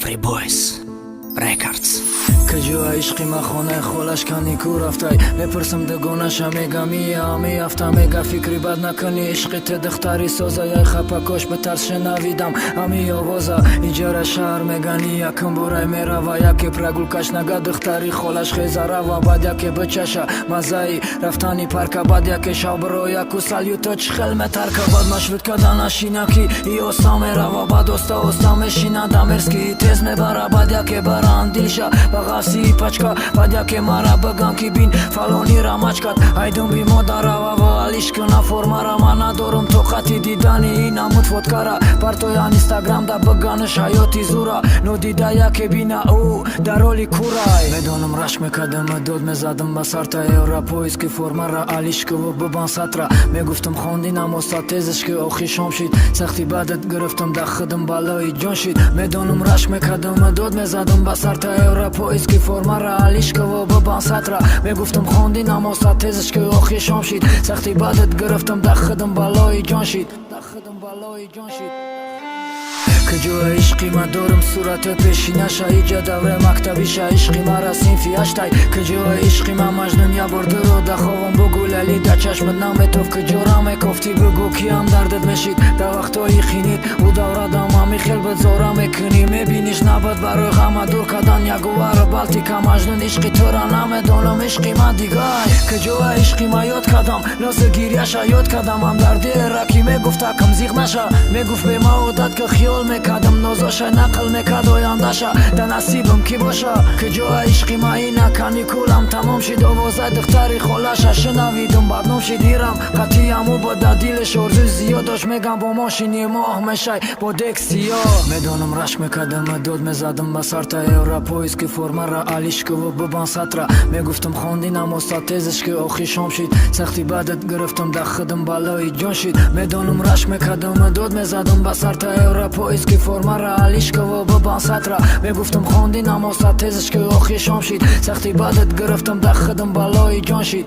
Free Boys Records. کجا عشقی ما خونه خولش کنی کو رفتی بپرسم دگونش می افتا میگه فکری بد نکنی عشقی ت دختری سوزا یای خپکش به ترس شنویدم امی آوازا اینجا شهر میگنی یکم برای میره و یکی پرگول کش نگه دختری خولش خیزاره و بعد یکی بچشه مزایی رفتانی پرک بعد یکی شب رو یکو سالیوتا چخل مترک بعد مشروط کدن شینکی ای استا میره و بعد استا میشینه دمرسکی تیز میبره بعد یکی بران دیلشه بغاسی پچکا بعد یکی مرا بگم که بین فلانی را مچکت ایدون بی مادر و علیش کنه فرما را من ندارم طاقتی دیدنی اینا متفوتکارا بر تو یا اینستاگرام دا بگانش حیاتی زورا نو دیده یکی بینه او در حالی کورای میدونم رشک میکدم دود میزدم با سر تا اروپاییس که فرما را علیش که و ببان سطرا میگفتم خوندینم استاد تیزش که آخی شام شید سختی بعدت گرفتم دا خدم بالای جان شید میدونم رشک میکدم دود میزدم با سر تا اروپاییس که فرما را علیش که و ببان سطرا میگفتم خوندینم استاد تیزش که آخی شام شید سختی بعدت گرفتم دا خدم بالای جان شید کجا عشقی ما دارم صورت پیشینش ایجا دوره مکتبیش عشقی ما را سینفی اشتای کجا عشقی ما مجنون یا برده رو دا خوابم بگو لالی دا چشمت نمیتوف کجا را میکفتی بگو کیم دردت میشید دا وقتایی خینید او دوره داما میخیل بد زورا میکنی میبینیش نباد برای غم دور کدن یا گوار بالتی که مجنون عشقی تو را نمیدونم عشقی ما دیگای کجا عشقی ما یاد کدم لازه گیریش یاد کدم هم دردی رکی میگفت کم زیغ نشه میگفت به ما عادت که خیال میکدم نازاشه نقل میکد آیندهشه در نصیبم کی باشه کجا عشقی ما اینا کنی کولم تمام شد آوازه دختری خالشه شنویدم بدنام شد دیرم قطعی همو با دلیلش ارزو زیاد داشت میگم با ماشینی ماه میشه با دک سیاه میدونم رشک میکدم داد میزدم با سر تا اروپاییس که فرما را علیش که و ببان سطرا میگفتم خوندینم استاد تیزش که آخی شام شد سختی بعدت گرفتم دا خدم بالای جان شد میدونم رشک میکدم داد میزدم با سر تا اروپاییس که فرما را علیش که و ببان سطرا میگفتم خوندینم استاد تیزش که آخی شام شد سختی بعدت گرفتم دا خدم بالای جان شد